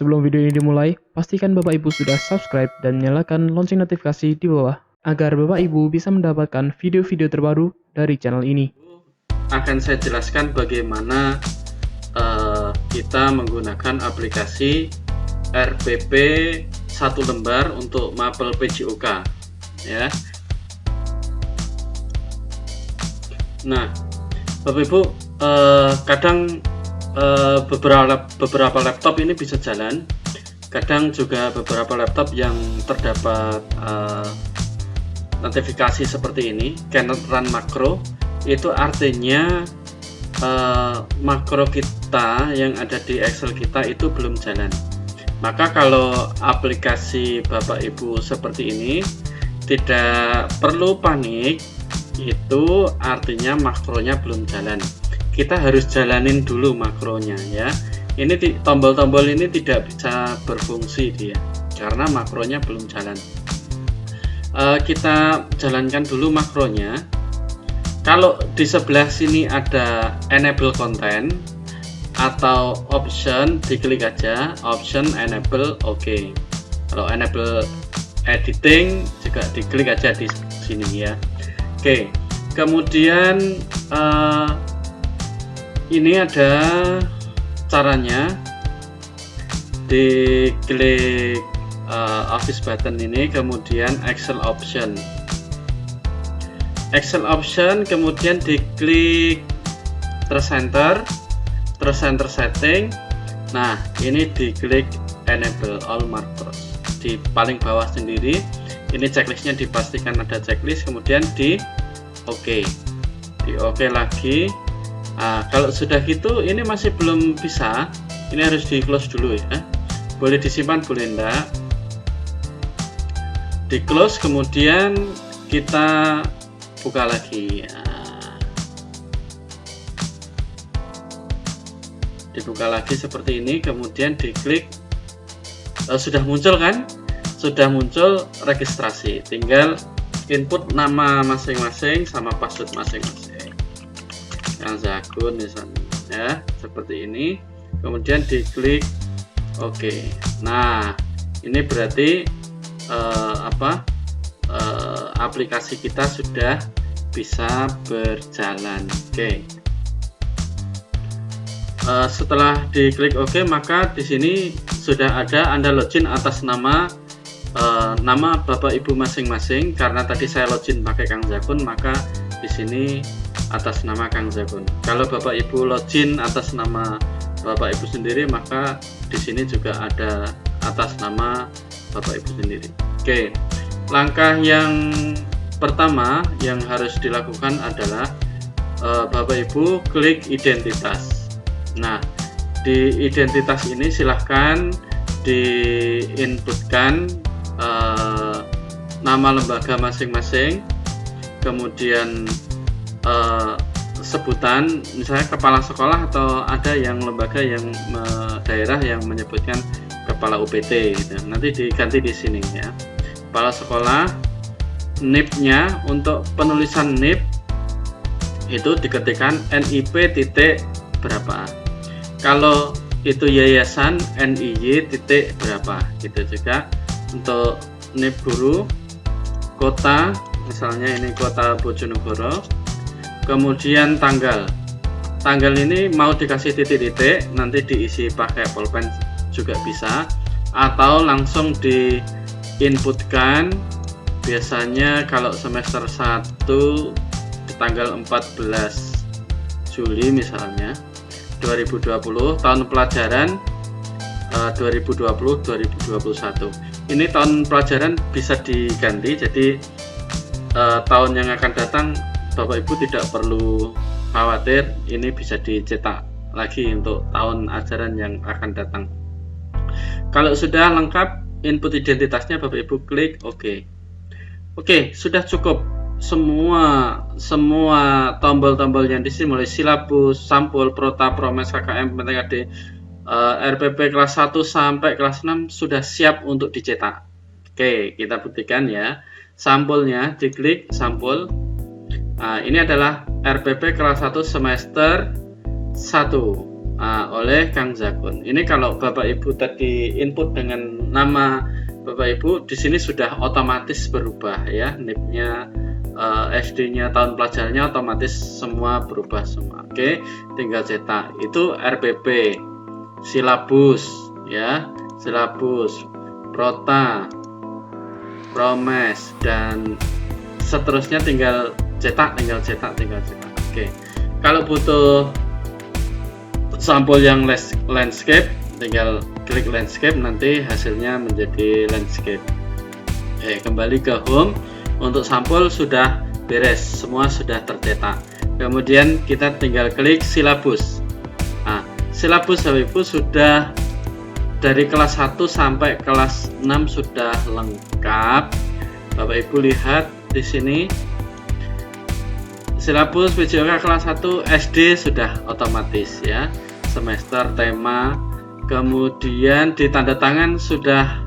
Sebelum video ini dimulai, pastikan Bapak Ibu sudah subscribe dan nyalakan lonceng notifikasi di bawah, agar Bapak Ibu bisa mendapatkan video-video terbaru dari channel ini. Akan saya jelaskan bagaimana kita menggunakan aplikasi RPP 1 lembar untuk mapel PJOK ya. Nah, Bapak Ibu, kadang beberapa laptop ini bisa jalan, kadang juga beberapa laptop yang terdapat notifikasi seperti ini, cannot run macro. Itu artinya makro kita yang ada di Excel kita itu belum jalan. Maka kalau aplikasi Bapak Ibu seperti ini, tidak perlu panik, itu artinya makronya belum jalan. Kita harus jalanin dulu makronya ya. Ini tombol-tombol ini tidak bisa berfungsi dia karena makronya belum jalan. Kita jalankan dulu makronya. Kalau di sebelah sini ada enable content atau option, diklik aja option enable, oke. Kalau enable editing juga diklik aja di sini ya. Oke. Kemudian ini ada caranya, diklik office button ini, kemudian Excel option, kemudian diklik tercenter setting. Nah, ini diklik enable all macros di paling bawah sendiri. Ini checklistnya dipastikan ada checklist, kemudian di oke lagi. Nah, kalau sudah gitu ini masih belum bisa, ini harus di close dulu ya. Boleh disimpan, boleh enggak, di close, kemudian kita buka lagi ya. Dibuka lagi seperti ini, kemudian diklik. Sudah muncul kan, sudah muncul registrasi, tinggal input nama masing-masing sama password masing-masing. Yang Zagun misalnya ya, seperti ini, kemudian diklik oke. Nah, ini berarti aplikasi kita sudah bisa berjalan. Oke. Setelah diklik oke, maka di sini sudah ada Anda login atas nama Bapak Ibu masing-masing. Karena tadi saya login pakai Kang Zagun, maka di sini atas nama Kang Zagun. Kalau Bapak Ibu login atas nama Bapak Ibu sendiri, maka di sini juga ada atas nama Bapak Ibu sendiri. Oke. Langkah yang pertama yang harus dilakukan adalah Bapak Ibu klik identitas. Nah, di identitas ini silahkan diinputkan nama lembaga masing-masing, kemudian sebutan, misalnya kepala sekolah, atau ada yang lembaga yang daerah yang menyebutkan kepala UPT gitu. Nanti diganti di sini ya, kepala sekolah. NIP-nya, untuk penulisan NIP itu diketikkan NIP titik berapa. Kalau itu yayasan, NIY titik berapa gitu. Juga untuk NIP guru, kota, misalnya ini kota Bojonegoro, kemudian tanggal ini mau dikasih titik-titik, nanti diisi pakai pulpen juga bisa, atau langsung diinputkan. Biasanya kalau semester 1 di tanggal 14 Juli misalnya 2020, tahun pelajaran 2020-2021. Ini tahun pelajaran bisa diganti, jadi tahun yang akan datang Bapak Ibu tidak perlu khawatir, ini bisa dicetak lagi untuk tahun ajaran yang akan datang. Kalau sudah lengkap input identitasnya, Bapak Ibu klik oke. Oke, sudah cukup. Semua tombol-tombol yang di sini, mulai silabus, sampul, prota, promes, KKM, PTKD, RPP kelas 1 sampai kelas 6 sudah siap untuk dicetak. Oke, kita buktikan ya. Sampulnya diklik sampul. Nah, ini adalah RPP kelas 1 semester 1. oleh Kang Zakun. Ini kalau Bapak Ibu tadi input dengan nama Bapak Ibu, di sini sudah otomatis berubah ya, NIP-nya, SD-nya, tahun pelajarannya otomatis semua berubah semua. Oke, tinggal cetak. Itu RPP, silabus ya, silabus, prota, promes, dan seterusnya tinggal cetak. Oke, kalau butuh sampul yang landscape, tinggal klik landscape, nanti hasilnya menjadi landscape. Kembali ke home. Untuk sampul sudah beres, semua sudah tercetak. Kemudian kita tinggal klik silabus. Silabus Bapak Ibu sudah dari kelas 1 sampai kelas 6 sudah lengkap. Bapak Ibu lihat di sini. Silabus PJOK kelas 1 SD sudah otomatis ya, semester, tema, kemudian di tanda tangan sudah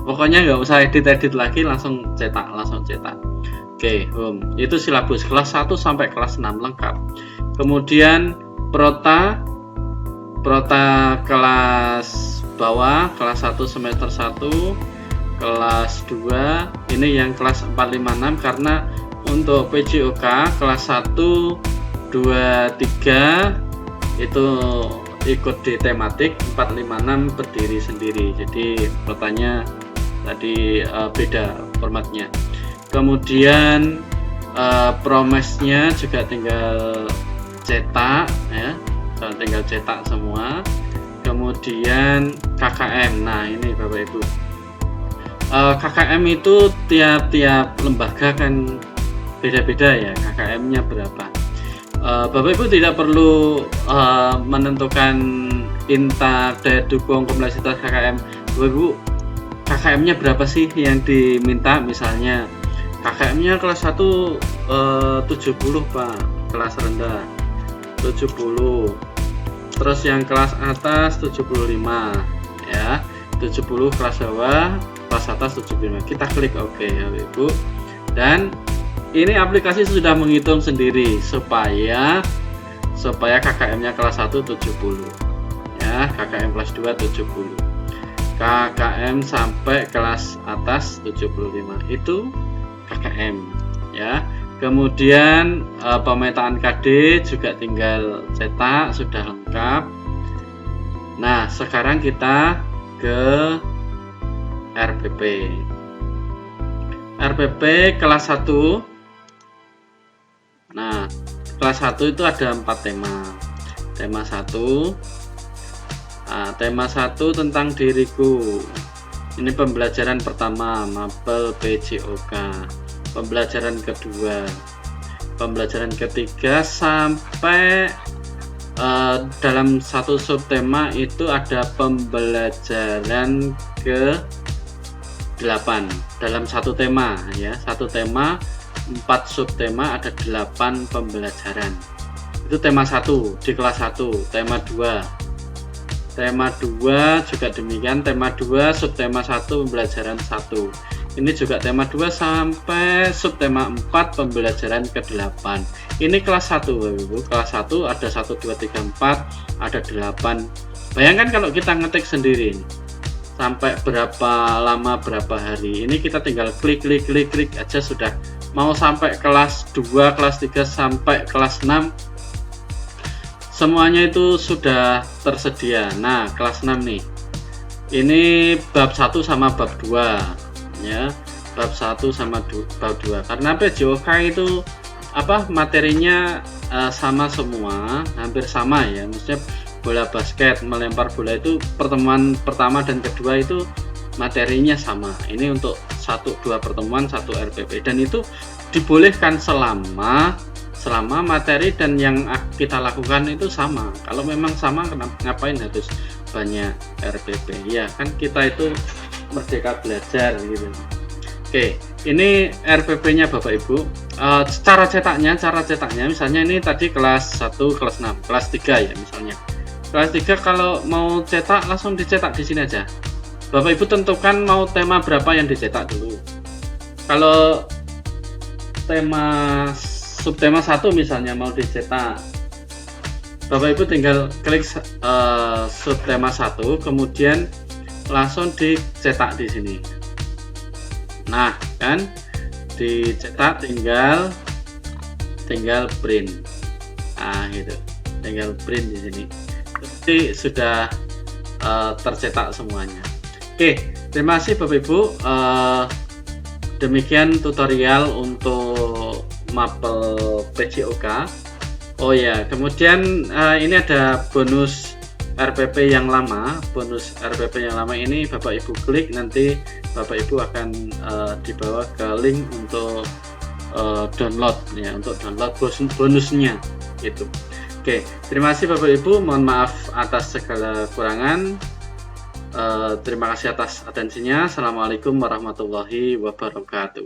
pokoknya nggak usah edit lagi, langsung cetak. Oke, home. Itu silabus kelas 1 sampai kelas 6 lengkap. Kemudian prota kelas bawah, kelas 1 semester 1, kelas 2, ini yang kelas 4, 5, 6, karena untuk PJOK kelas 1, 2, 3 itu ikut di tematik, 4, 5, 6 berdiri sendiri, jadi protanya tadi beda formatnya. Kemudian promesnya juga tinggal cetak ya, tinggal cetak semua. Kemudian KKM, nah ini Bapak Ibu, KKM itu tiap lembaga kan beda-beda ya, KKM-nya berapa. Bapak Ibu tidak perlu menentukan intak, daya dukung, kompleksitas KKM. Bapak Ibu, KKM-nya berapa sih yang diminta? Misalnya KKM-nya kelas 1 70 Pak, kelas rendah 70, terus yang kelas atas 75 ya, 70 kelas bawah, kelas atas 75. Kita klik OK ya Bapak Ibu, dan ini aplikasi sudah menghitung sendiri supaya KKM-nya kelas 1 70 ya, KKM kelas 2 70, KKM sampai kelas atas 75 itu KKM ya. Kemudian pemetaan KD juga tinggal cetak, sudah lengkap. Nah, sekarang kita ke RPP kelas 1. Nah, kelas 1 itu ada 4 tema. Tema 1, tema 1 tentang diriku. Ini pembelajaran pertama, mapel PJOK. Pembelajaran kedua, pembelajaran ketiga, sampai dalam satu subtema itu ada pembelajaran ke 8 dalam satu tema ya, satu tema 4 subtema, ada 8 pembelajaran. Itu tema 1 di kelas 1. Tema 2 juga demikian, tema 2 subtema 1 pembelajaran 1. Ini juga tema 2 sampai subtema 4 pembelajaran ke-8. Ini kelas 1 Bapak Ibu. Kelas 1 ada 1 2 3 4, ada 8. Bayangkan kalau kita ngetik sendiri sampai berapa lama, berapa hari. Ini kita tinggal klik aja sudah. Mau sampai kelas 2, kelas 3 sampai kelas 6 semuanya itu sudah tersedia. Nah, kelas 6 nih. Ini bab 1 sama bab 2 ya. Bab 1 sama bab 2. Karena PJOK itu materinya sama semua, hampir sama ya. Maksudnya bola basket, melempar bola itu pertemuan pertama dan kedua itu materinya sama. Ini untuk 1-2 pertemuan 1 RPP, dan itu dibolehkan selama materi dan yang kita lakukan itu sama. Kalau memang sama, ngapain harus banyak RPP ya, kan kita itu merdeka belajar gitu. Oke, ini RPP-nya Bapak Ibu. Cara cetaknya misalnya ini tadi kelas 1, kelas 6, kelas 3 ya misalnya. Kelas 3 kalau mau cetak langsung dicetak di sini aja. Bapak Ibu tentukan mau tema berapa yang dicetak dulu. Kalau tema subtema 1 misalnya mau dicetak Bapak Ibu tinggal klik subtema 1, kemudian langsung dicetak di sini. Nah, kan dicetak, tinggal print. Nah, gitu. Tinggal print di sini. Jadi sudah tercetak semuanya. Oke, terima kasih Bapak Ibu. Demikian tutorial untuk mapel PJOK. Oh ya, kemudian ini ada bonus RPP yang lama. Bonus RPP yang lama ini Bapak Ibu klik, nanti Bapak Ibu akan dibawa ke link untuk download ya, untuk download bonusnya itu. Oke, terima kasih Bapak Ibu. Mohon maaf atas segala kurangan. Terima kasih atas atensinya. Assalamualaikum warahmatullahi wabarakatuh.